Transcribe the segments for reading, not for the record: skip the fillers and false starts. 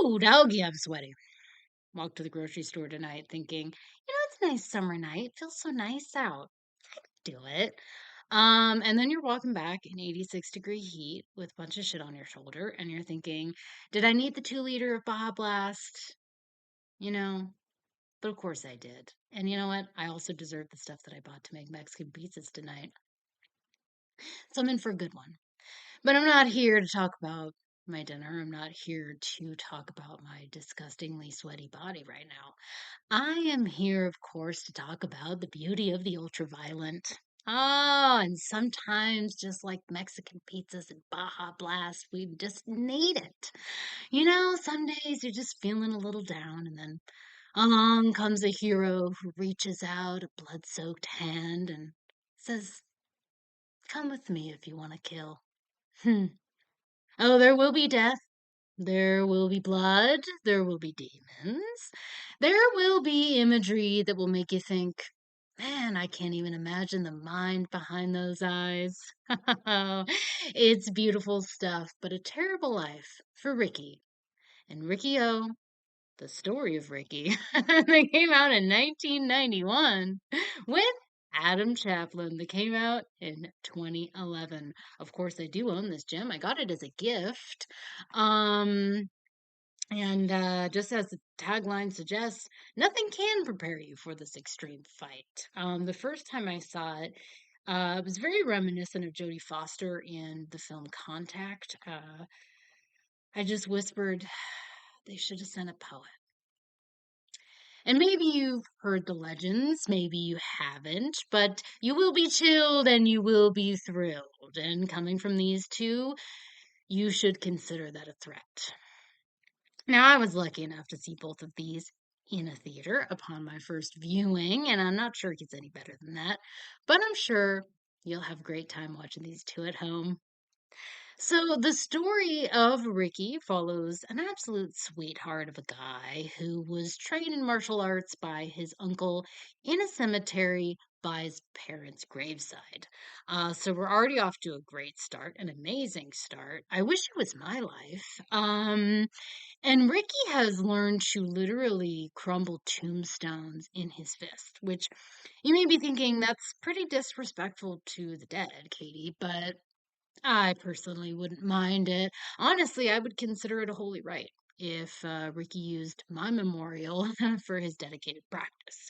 Ooh, doggy, I'm sweaty. Walked to the grocery store tonight thinking, it's a nice summer night. Feels so nice out. Do it. And then you're walking back in 86-degree heat with a bunch of shit on your shoulder, and you're thinking, did I need the 2 liter of Baja Blast? You know, but of course I did. And you know what? I also deserve the stuff that I bought to make Mexican pizzas tonight. So I'm in for a good one. But I'm not here to talk about my dinner. I'm not here to talk about my disgustingly sweaty body right now. I am here, of course, to talk about the beauty of the ultraviolet. Oh, and sometimes, just like Mexican pizzas and Baja Blast, we just need it. Some days you're just feeling a little down, and then along comes a hero who reaches out a blood soaked hand and says, "Come with me if you want to kill." Hmm. Oh, there will be death. There will be blood. There will be demons. There will be imagery that will make you think, man, I can't even imagine the mind behind those eyes. It's beautiful stuff, but a terrible life for Ricky. And Riki-Oh, the story of Ricky, that came out in 1991 with Adam Chaplin, that came out in 2011. Of course, I do own this gem. I got it as a gift. Um, and just as the tagline suggests, nothing can prepare you for this extreme fight. The first time I saw it, it was very reminiscent of Jodie Foster in the film Contact. I just whispered, they should have sent a poet. And maybe you've heard the legends, maybe you haven't, but you will be chilled and you will be thrilled. And coming from these two, you should consider that a threat. Now, I was lucky enough to see both of these in a theater upon my first viewing, and I'm not sure it gets any better than that, but I'm sure you'll have a great time watching these two at home. So, the story of Ricky follows an absolute sweetheart of a guy who was trained in martial arts by his uncle in a cemetery by his parents' graveside. So, we're already off to a great start, an amazing start. I wish it was my life. And Ricky has learned to literally crumble tombstones in his fist, which you may be thinking that's pretty disrespectful to the dead, Katie, but I personally wouldn't mind it. Honestly, I would consider it a holy right if Ricky used my memorial for his dedicated practice.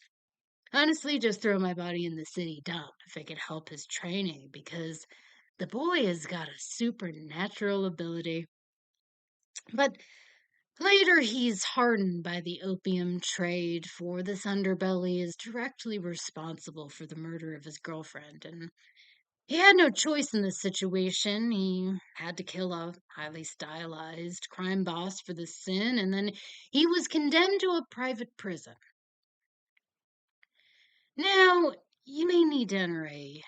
Honestly, just throw my body in the city dump if it could help his training because the boy has got a supernatural ability. But later, he's hardened by the opium trade, for this underbelly is directly responsible for the murder of his girlfriend, and he had no choice in this situation. He had to kill a highly stylized crime boss for this sin, and then he was condemned to a private prison. Now, you may need to enter a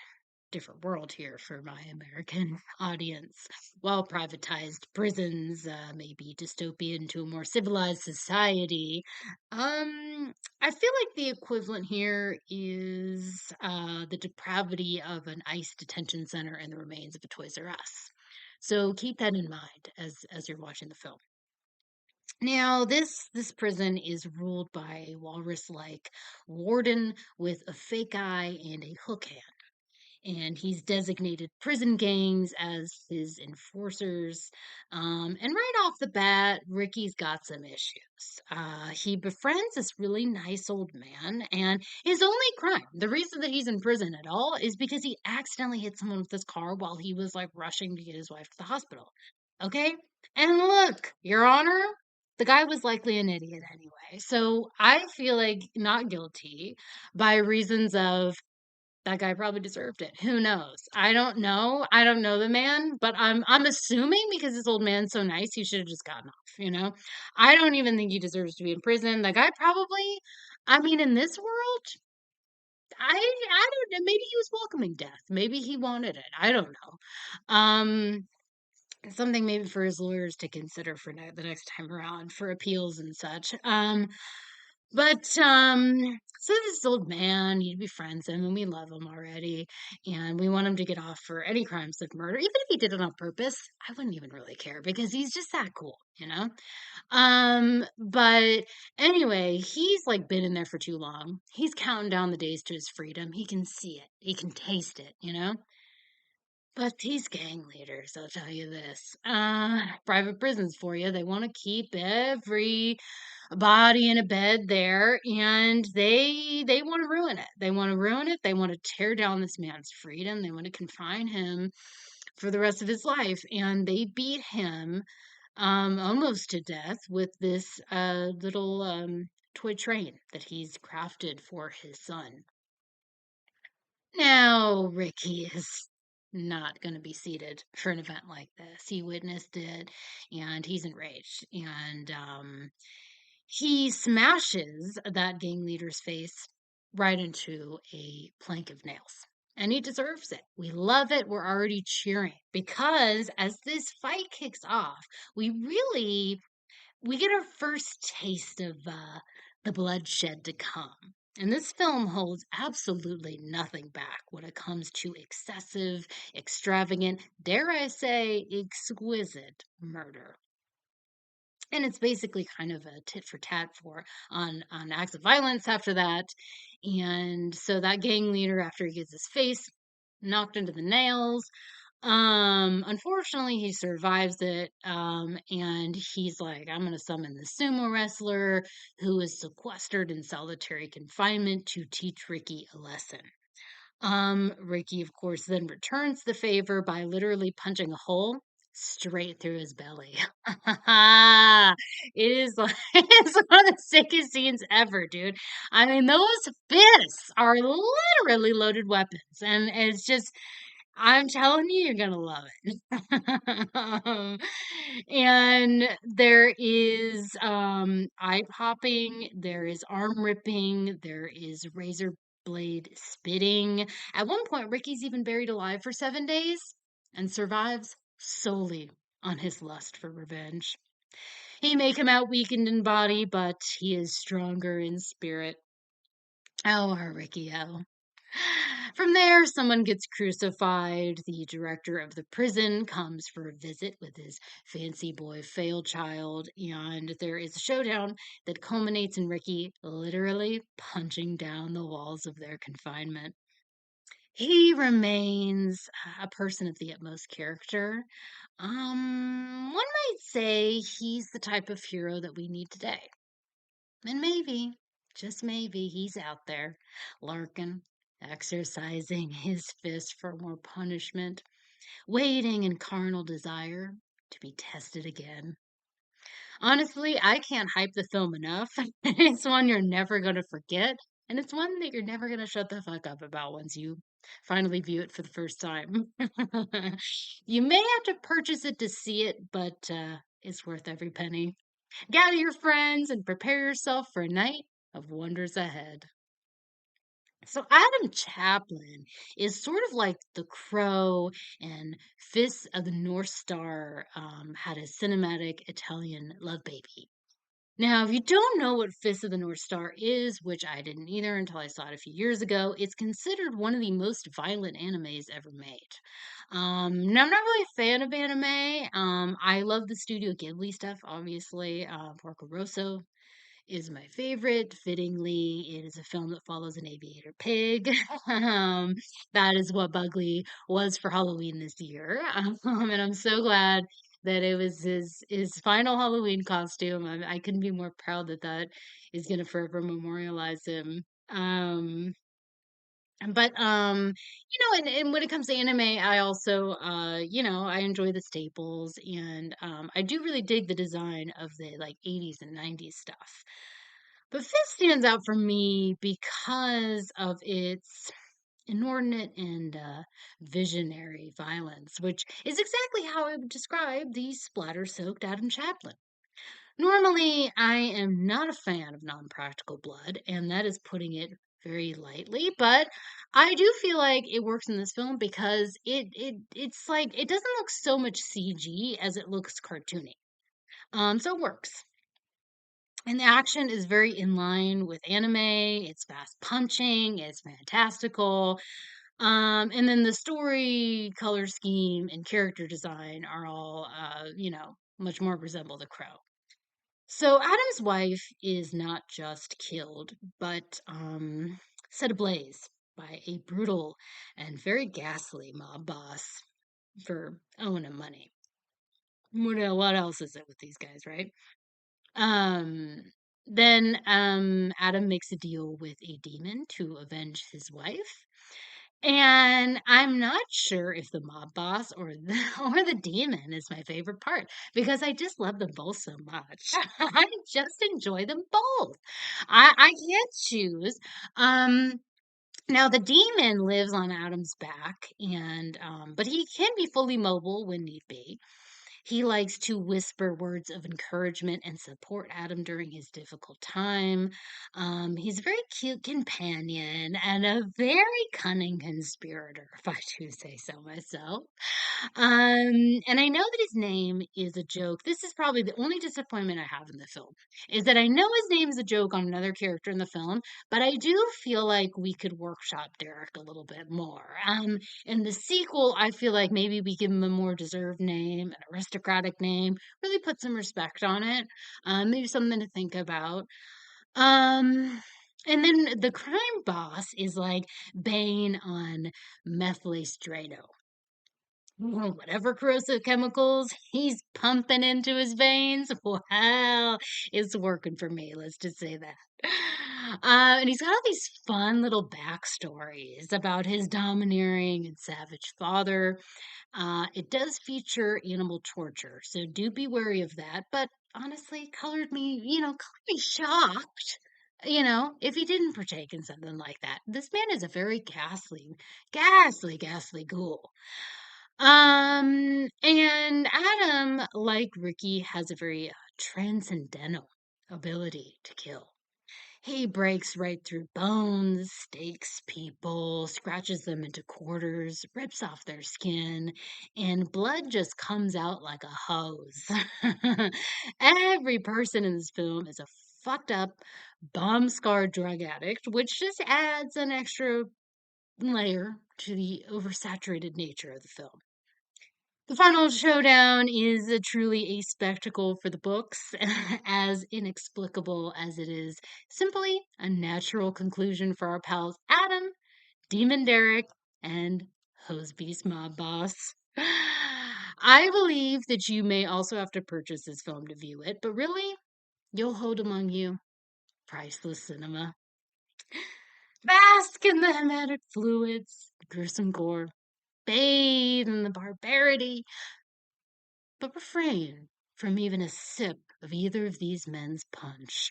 different world here for my American audience. While privatized prisons may be dystopian to a more civilized society, I feel like the equivalent here is the depravity of an ICE detention center and the remains of a Toys R Us. So keep that in mind as you're watching the film. Now, this prison is ruled by a walrus-like warden with a fake eye and a hook hand, and he's designated prison gangs as his enforcers. And right off the bat, Ricky's got some issues. He befriends this really nice old man, and his only crime, the reason that he's in prison at all, is because he accidentally hit someone with his car while he was like rushing to get his wife to the hospital. Okay? And look, Your Honor, the guy was likely an idiot anyway. So I feel like not guilty by reasons of that guy probably deserved it. Who knows? I don't know. I don't know the man, but I'm assuming because this old man's so nice, he should have just gotten off. I don't even think he deserves to be in prison. The guy probably, I mean, in this world, I don't know. Maybe he was welcoming death. Maybe he wanted it. I don't know. Something maybe for his lawyers to consider for the next time around for appeals and such. But so this old man, he befriends him, and we love him already, and we want him to get off for any crimes of murder. Even if he did it on purpose, I wouldn't even really care because he's just that cool, you know? But anyway, he's like been in there for too long. He's counting down the days to his freedom. He can see it, he can taste it, you know? But these gang leaders, I'll tell you this, private prisons for you. They want to keep every body in a bed there, and they want to ruin it. They want to ruin it. They want to tear down this man's freedom. They want to confine him for the rest of his life, and they beat him almost to death with this little toy train that he's crafted for his son. Now, Ricky is not going to be seated for an event like this. He witnessed it, and he's enraged. And he smashes that gang leader's face right into a plank of nails. And he deserves it. We love it. We're already cheering because as this fight kicks off, we get our first taste of the bloodshed to come. And this film holds absolutely nothing back when it comes to excessive, extravagant, dare I say, exquisite murder. And it's basically kind of a tit for tat for on acts of violence after that. And so that gang leader, after he gets his face knocked into the nails, unfortunately, he survives it, and he's like, I'm gonna summon the sumo wrestler who is sequestered in solitary confinement to teach Ricky a lesson. Ricky, of course, then returns the favor by literally punching a hole straight through his belly. It is like it's one of the sickest scenes ever, dude. I mean, those fists are literally loaded weapons, and it's just I'm telling you, you're gonna love it. And there is eye popping, there is arm ripping, there is razor blade spitting. At one point, Ricky's even buried alive for 7 days and survives solely on his lust for revenge. He may come out weakened in body, but he is stronger in spirit. Oh, our Ricky-Oh. From there, someone gets crucified. The director of the prison comes for a visit with his fancy boy Failchild, and there is a showdown that culminates in Ricky literally punching down the walls of their confinement. He remains a person of the utmost character. One might say he's the type of hero that we need today. And maybe, just maybe, he's out there lurking, exercising his fist for more punishment, waiting in carnal desire to be tested again. Honestly, I can't hype the film enough. It's one you're never going to forget, and it's one that you're never going to shut the fuck up about once you finally view it for the first time. You may have to purchase it to see it, but it's worth every penny. Gather your friends and prepare yourself for a night of wonders ahead. So, Adam Chaplin is sort of like the Crow and Fists of the North Star had a cinematic Italian love baby. Now, if you don't know what Fist of the North Star is, which I didn't either until I saw it a few years ago, it's considered one of the most violent animes ever made. Now, I'm not really a fan of anime. I love the Studio Ghibli stuff, obviously. Porco Rosso is my favorite. Fittingly, it is a film that follows an aviator pig. um, that is what Bugley was for Halloween this year. And I'm so glad that it was his final Halloween costume. I couldn't be more proud that that is going to forever memorialize him. And when it comes to anime, I also I enjoy the staples, and I do really dig the design of the like 80s and 90s stuff. But Fist stands out for me because of its inordinate and visionary violence, which is exactly how I would describe the splatter soaked Adam Chaplin. Normally, I am not a fan of non practical blood, and that is putting it very lightly, but I do feel like it works in this film because it's like it doesn't look so much CG as it looks cartoony. So it works. And the action is very in line with anime. It's fast punching, it's fantastical. And then the story, color scheme, and character design are all, much more resemble The Crow. So Adam's wife is not just killed, but set ablaze by a brutal and very ghastly mob boss for owing him money. What else is it with these guys, right? Um, then Adam makes a deal with a demon to avenge his wife. And I'm not sure if the mob boss or the or the demon is my favorite part because I just love them both so much. I just enjoy them both. I can't choose. Um Now the demon lives on Adam's back and but he can be fully mobile when need be. He likes to whisper words of encouragement and support Adam during his difficult time. He's a very cute companion and a very cunning conspirator, if I do say so myself. And I know that his name is a joke. This is probably the only disappointment I have in the film, is that I know his name is a joke on another character in the film, but I do feel like we could workshop Derek a little bit more. In the sequel, I feel like maybe we give him a more deserved name, an aristocratic name, really put some respect on it. Maybe something to think about. Um, and then the crime boss is like Bane on methylastrado. Whatever corrosive chemicals he's pumping into his veins, well, it's working for me. Let's just say that. And he's got all these fun little backstories about his domineering and savage father. It does feature animal torture, so do be wary of that. But honestly, colored me shocked. If he didn't partake in something like that, this man is a very ghastly ghoul. And Adam, like Ricky, has a very transcendental ability to kill. He breaks right through bones, stakes people, scratches them into quarters, rips off their skin, and blood just comes out like a hose. Every person in this film is a fucked up, bomb scarred drug addict, which just adds an extra layer to the oversaturated nature of the film. The final showdown is truly a spectacle for the books, as inexplicable as it is simply a natural conclusion for our pals Adam, Demon Derek, and Hosebeast Mob Boss. I believe that you may also have to purchase this film to view it, but really, you'll hold among you priceless cinema. Bask in the hematic fluids, gruesome gore, bathe in the barbarity, but refrain from even a sip of either of these men's punch.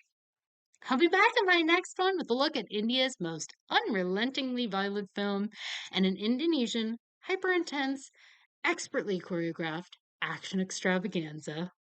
I'll be back in my next one with a look at India's most unrelentingly violent film and an Indonesian, hyper intense, expertly choreographed action extravaganza.